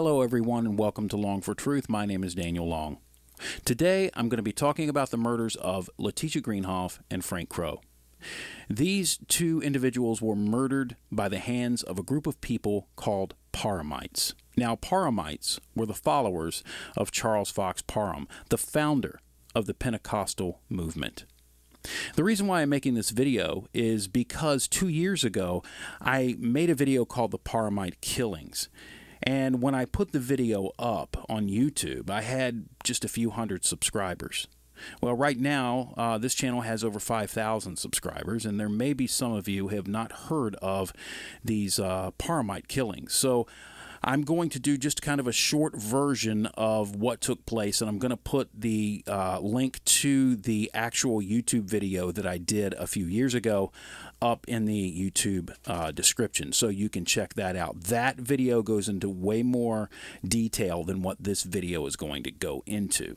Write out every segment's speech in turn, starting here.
Hello everyone and welcome to Long for Truth. My name is Daniel Long. Today I'm going to be talking about the murders of Leticia Greenhoff and Frank Crow. These two individuals were murdered by the hands of a group of people called paramites. Now, paramites were the followers of Charles Fox Parham, the founder of the Pentecostal movement. The reason why I'm making this video is because 2 years ago I made a video called The Paramite Killings. And when I put the video up on YouTube, I had just a few hundred subscribers. Well, right now, this channel has over 5,000 subscribers, and there may be some of you who have not heard of these paramite killings. So I'm going to do just kind of a short version of what took place, and I'm going to put the link to the actual YouTube video that I did a few years ago up in the YouTube description, so you can check that out. That video goes into way more detail than what this video is going to go into.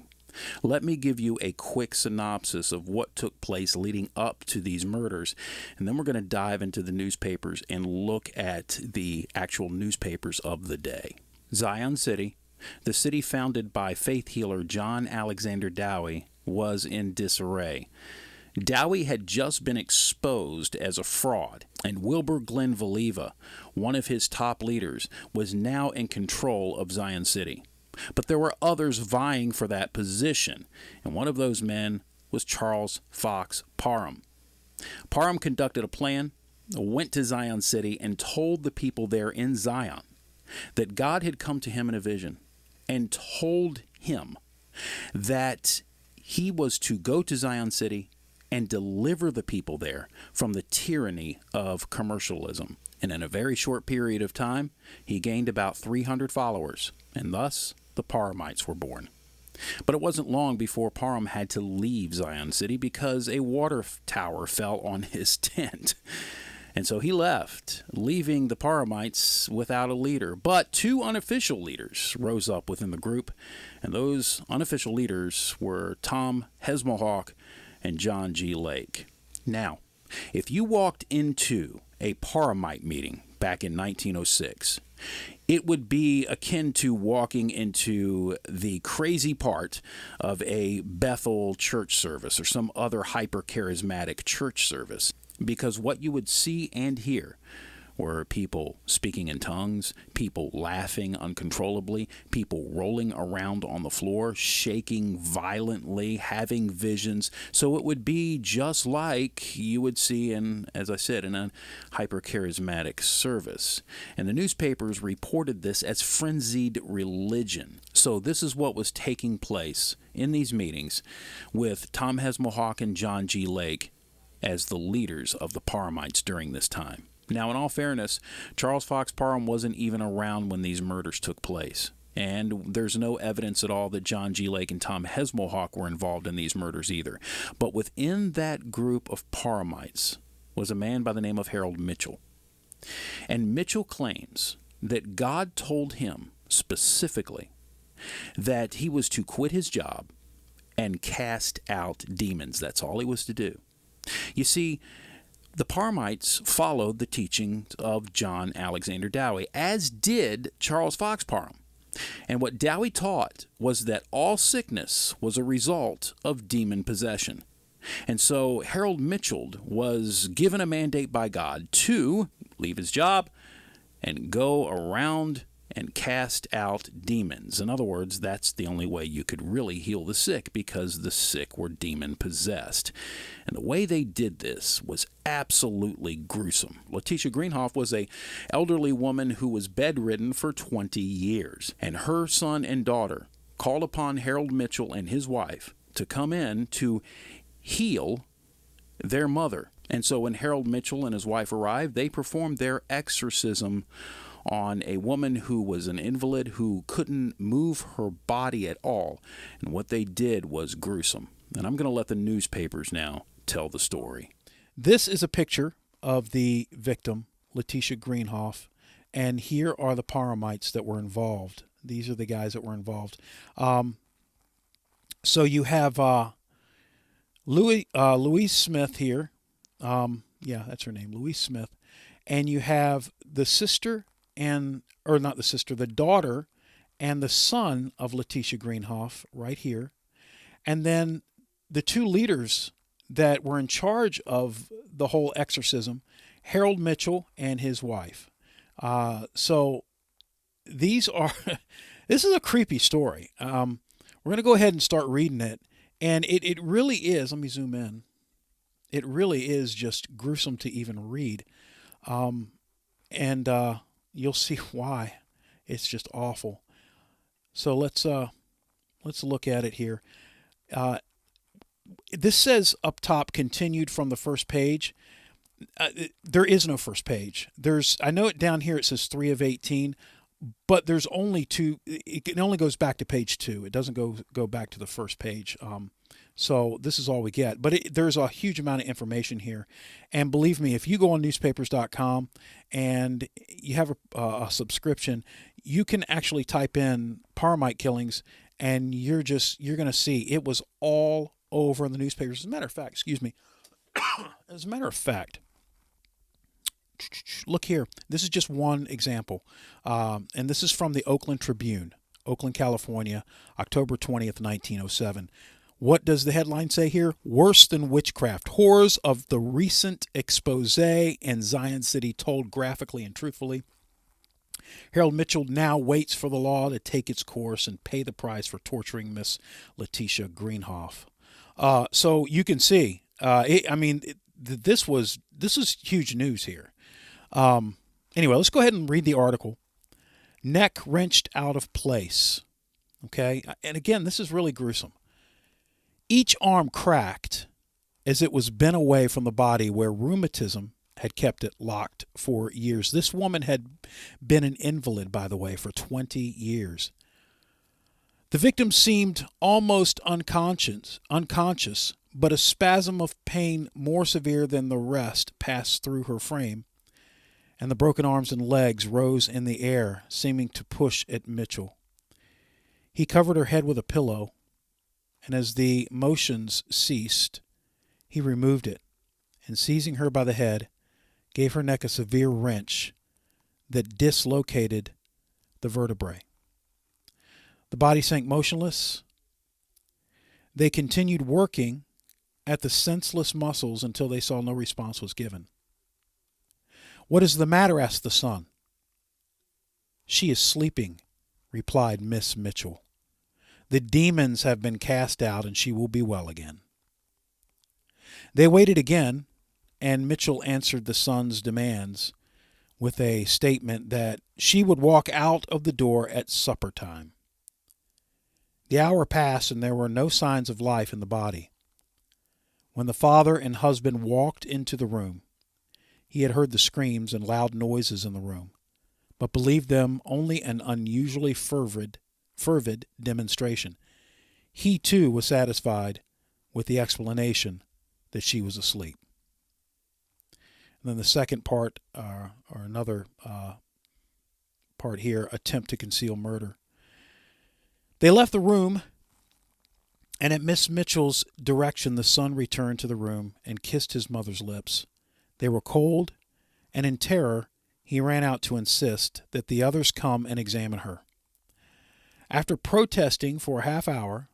Let me give you a quick synopsis of what took place leading up to these murders, and then we're going to dive into the newspapers and look at the actual newspapers of the day. Zion City, the city founded by faith healer John Alexander Dowie, was in disarray. Dowie had just been exposed as a fraud, and Wilbur Glenn Valiva, one of his top leaders, was now in control of Zion City. But there were others vying for that position, and one of those men was Charles Fox Parham. Parham conducted a plan, went to Zion City, and told the people there in Zion that God had come to him in a vision and told him that he was to go to Zion City and deliver the people there from the tyranny of commercialism. And in a very short period of time, he gained about 300 followers, and thus the Paramites were born. But it wasn't long before Parham had to leave Zion City because a water tower fell on his tent. And so he left, leaving the Paramites without a leader. But two unofficial leaders rose up within the group, and those unofficial leaders were Tom Hesmohawk and John G. Lake. Now, if you walked into a Paramite meeting back in 1906, it would be akin to walking into the crazy part of a Bethel church service or some other hyper-charismatic church service, because what you would see and hear were people speaking in tongues, people laughing uncontrollably, people rolling around on the floor, shaking violently, having visions. So it would be just like you would see in, as I said, in a hyper-charismatic service. And the newspapers reported this as frenzied religion. So this is what was taking place in these meetings with Tom Hesmohawk and John G. Lake as the leaders of the Paramites during this time. Now, in all fairness, Charles Fox Parham wasn't even around when these murders took place. And there's no evidence at all that John G. Lake and Tom Hesmohawk were involved in these murders either. But within that group of Paramites was a man by the name of Harold Mitchell. And Mitchell claims that God told him specifically that he was to quit his job and cast out demons. That's all he was to do. You see, the Paramites followed the teachings of John Alexander Dowie, as did Charles Fox Parham. And what Dowie taught was that all sickness was a result of demon possession. And so Harold Mitchell was given a mandate by God to leave his job and go around and cast out demons. In other words, that's the only way you could really heal the sick, because the sick were demon-possessed. And the way they did this was absolutely gruesome. Leticia Greenhoff was an elderly woman who was bedridden for 20 years, and her son and daughter called upon Harold Mitchell and his wife to come in to heal their mother. And so when Harold Mitchell and his wife arrived, they performed their exorcism on a woman who was an invalid who couldn't move her body at all. And what they did was gruesome. And I'm going to let the newspapers now tell the story. This is a picture of the victim, Leticia Greenhoff, and here are the Paramites that were involved. These are the guys that were involved. So you have Louise Smith here. Yeah, that's her name, Louise Smith. And you have the sister the daughter and the son of Leticia Greenhoff right here. And then the two leaders that were in charge of the whole exorcism, Harold Mitchell and his wife. So these are, this is a creepy story. We're going to go ahead and start reading it. And it really is, let me zoom in. It really is just gruesome to even read. And you'll see why. It's just awful. So let's look at it here. This says up top, continued from the first page. There is no first page. I know it down here, it says 3 of 18, but there's only two. It only goes back to page 2. It doesn't go back to the first page. So this is all we get. But there's a huge amount of information here. And believe me, if you go on newspapers.com and you have a subscription, you can actually type in paramite killings, and you're going to see it was all over in the newspapers. As a matter of fact, look here. This is just one example. And this is from the Oakland Tribune, Oakland, California, October 20th, 1907. What does the headline say here? Worse than witchcraft. Horrors of the recent expose in Zion City told graphically and truthfully. Harold Mitchell now waits for the law to take its course and pay the price for torturing Miss Leticia Greenhoff. So you can see, this is huge news here. Anyway, let's go ahead and read the article. Neck wrenched out of place. Okay, and again, this is really gruesome. Each arm cracked as it was bent away from the body where rheumatism had kept it locked for years. This woman had been an invalid, by the way, for 20 years. The victim seemed almost unconscious, but a spasm of pain more severe than the rest passed through her frame, and the broken arms and legs rose in the air, seeming to push at Mitchell. He covered her head with a pillow, and as the motions ceased, he removed it, and seizing her by the head, gave her neck a severe wrench that dislocated the vertebrae. The body sank motionless. They continued working at the senseless muscles until they saw no response was given. "What is the matter?" asked the son. "She is sleeping," replied Miss Mitchell. "The demons have been cast out and she will be well again." They waited again, and Mitchell answered the son's demands with a statement that she would walk out of the door at supper time. The hour passed and there were no signs of life in the body. When the father and husband walked into the room, he had heard the screams and loud noises in the room, but believed them only an unusually fervid demonstration. He too was satisfied with the explanation that she was asleep. And then the second part, or another part here, attempt to conceal murder. They left the room, and at Miss Mitchell's direction, the son returned to the room and kissed his mother's lips. They were cold, and in terror, he ran out to insist that the others come and examine her. After protesting for a half hour,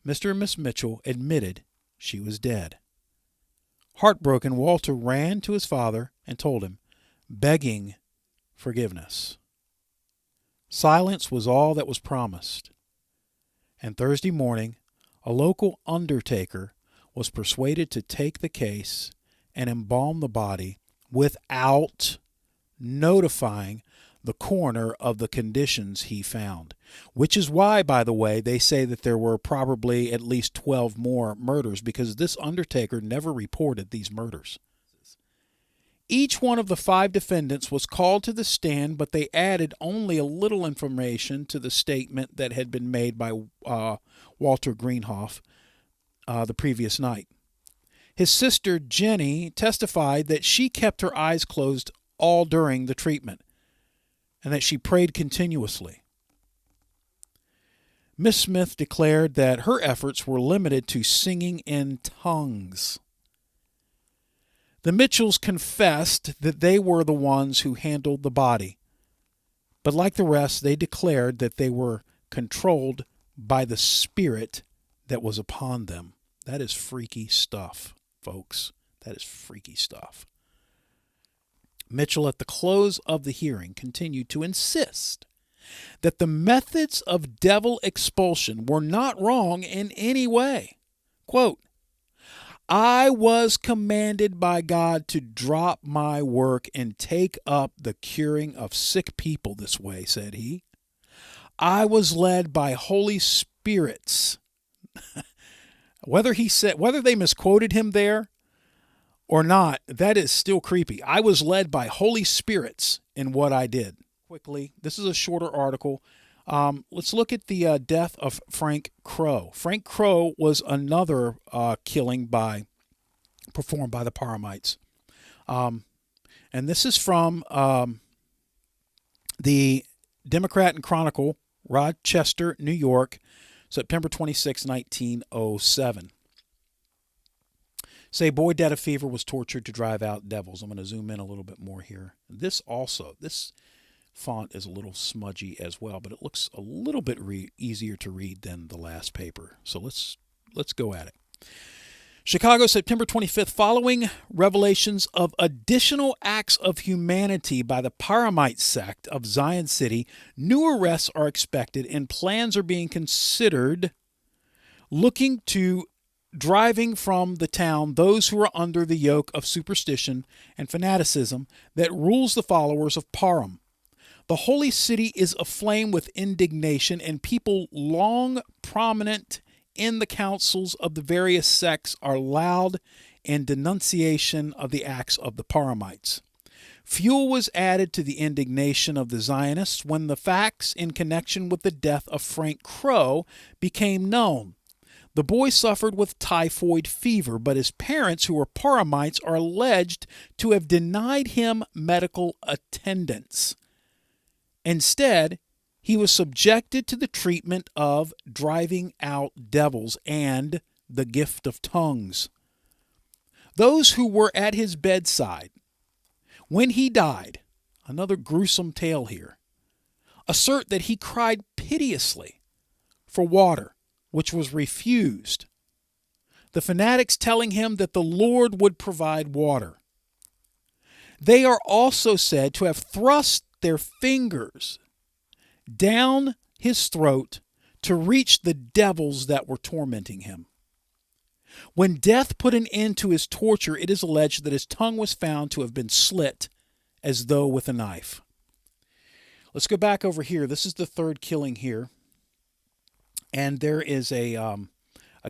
Mr. and Miss Mitchell admitted she was dead. Heartbroken, Walter ran to his father and told him, begging forgiveness. Silence was all that was promised. And Thursday morning, a local undertaker was persuaded to take the case and embalm the body without notifying the coroner of the conditions he found, which is why, by the way, they say that there were probably at least 12 more murders, because this undertaker never reported these murders. Each one of the 5 defendants was called to the stand, but they added only a little information to the statement that had been made by Walter Greenhoff the previous night. His sister, Jenny, testified that she kept her eyes closed all during the treatment, and that she prayed continuously. Miss Smith declared that her efforts were limited to singing in tongues. The Mitchells confessed that they were the ones who handled the body, But like the rest, they declared that they were controlled by the spirit that was upon them. That is freaky stuff, folks. That is freaky stuff. Mitchell, at the close of the hearing, continued to insist that the methods of devil expulsion were not wrong in any way. Quote, I was commanded by God to drop my work and take up the curing of sick people this way, said he. I was led by Holy Spirits. Whether they misquoted him there or not, that is still creepy. I was led by Holy Spirits in what I did. Quickly, this is a shorter article. Let's look at the death of Frank Crow. Frank Crow was another killing performed by the paramites. And this is from the Democrat and Chronicle, Rochester, New York, September 26, 1907. Say, boy dead of fever was tortured to drive out devils. I'm going to zoom in a little bit more here. This font is a little smudgy as well, but it looks a little bit easier to read than the last paper. So let's go at it. Chicago, September 25th. Following revelations of additional acts of humanity by the Paramite sect of Zion City, new arrests are expected and plans are being considered looking to driving from the town those who are under the yoke of superstition and fanaticism that rules the followers of Param. The holy city is aflame with indignation, and people long prominent in the councils of the various sects are loud in denunciation of the acts of the Paramites. Fuel was added to the indignation of the Zionists when the facts in connection with the death of Frank Crow became known. The boy suffered with typhoid fever, but his parents, who were Paramites, are alleged to have denied him medical attendance. Instead, he was subjected to the treatment of driving out devils and the gift of tongues. Those who were at his bedside when he died, another gruesome tale here, assert that he cried piteously for water, which was refused. The fanatics telling him that the Lord would provide water. They are also said to have thrust their fingers down his throat to reach the devils that were tormenting him. When death put an end to his torture, it is alleged that his tongue was found to have been slit as though with a knife. Let's go back over here. This is the third killing here. And there is a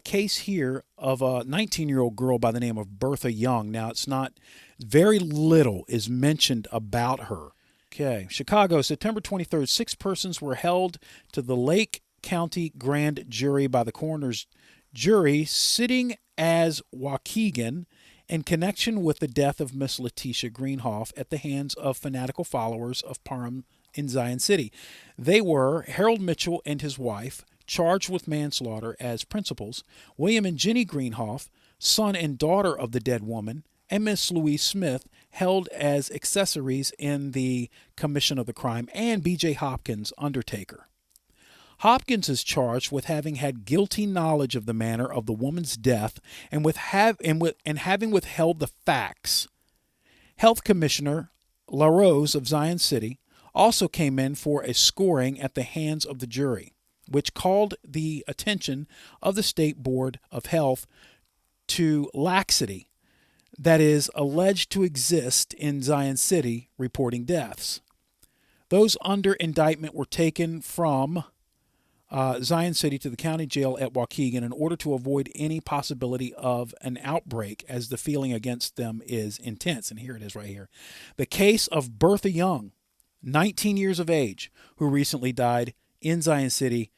case here of a 19-year-old girl by the name of Bertha Young. Now, it's not, very little is mentioned about her. Okay, Chicago, September 23rd. 6 persons were held to the Lake County Grand Jury by the coroner's jury sitting as Waukegan in connection with the death of Miss Leticia Greenhoff at the hands of fanatical followers of Param in Zion City. They were Harold Mitchell and his wife, charged with manslaughter as principals, William and Jenny Greenhoff, son and daughter of the dead woman, and Miss Louise Smith, held as accessories in the commission of the crime, and B.J. Hopkins, undertaker. Hopkins is charged with having had guilty knowledge of the manner of the woman's death and having withheld the facts. Health Commissioner LaRose of Zion City also came in for a scoring at the hands of the jury, which called the attention of the State Board of Health to laxity that is alleged to exist in Zion City reporting deaths. Those under indictment were taken from Zion City to the county jail at Waukegan in order to avoid any possibility of an outbreak, as the feeling against them is intense. And here it is right here. The case of Bertha Young, 19 years of age, who recently died in Zion City,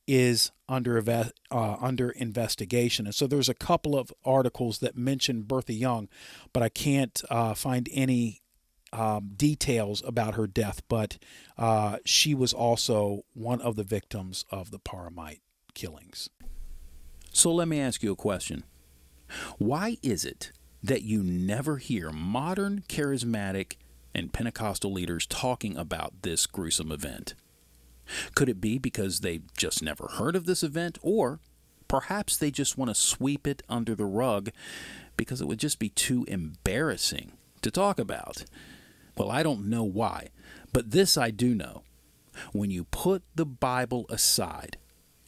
is under investigation. And so there's a couple of articles that mention Bertha Young, but I can't find any details about her death. But she was also one of the victims of the Paramite killings. So let me ask you a question. Why is it that you never hear modern charismatic and Pentecostal leaders talking about this gruesome event? Could it be because they've just never heard of this event, or perhaps they just want to sweep it under the rug because it would just be too embarrassing to talk about? Well, I don't know why, but this I do know. When you put the Bible aside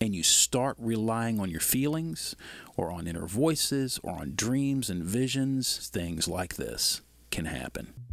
and you start relying on your feelings or on inner voices or on dreams and visions, things like this can happen.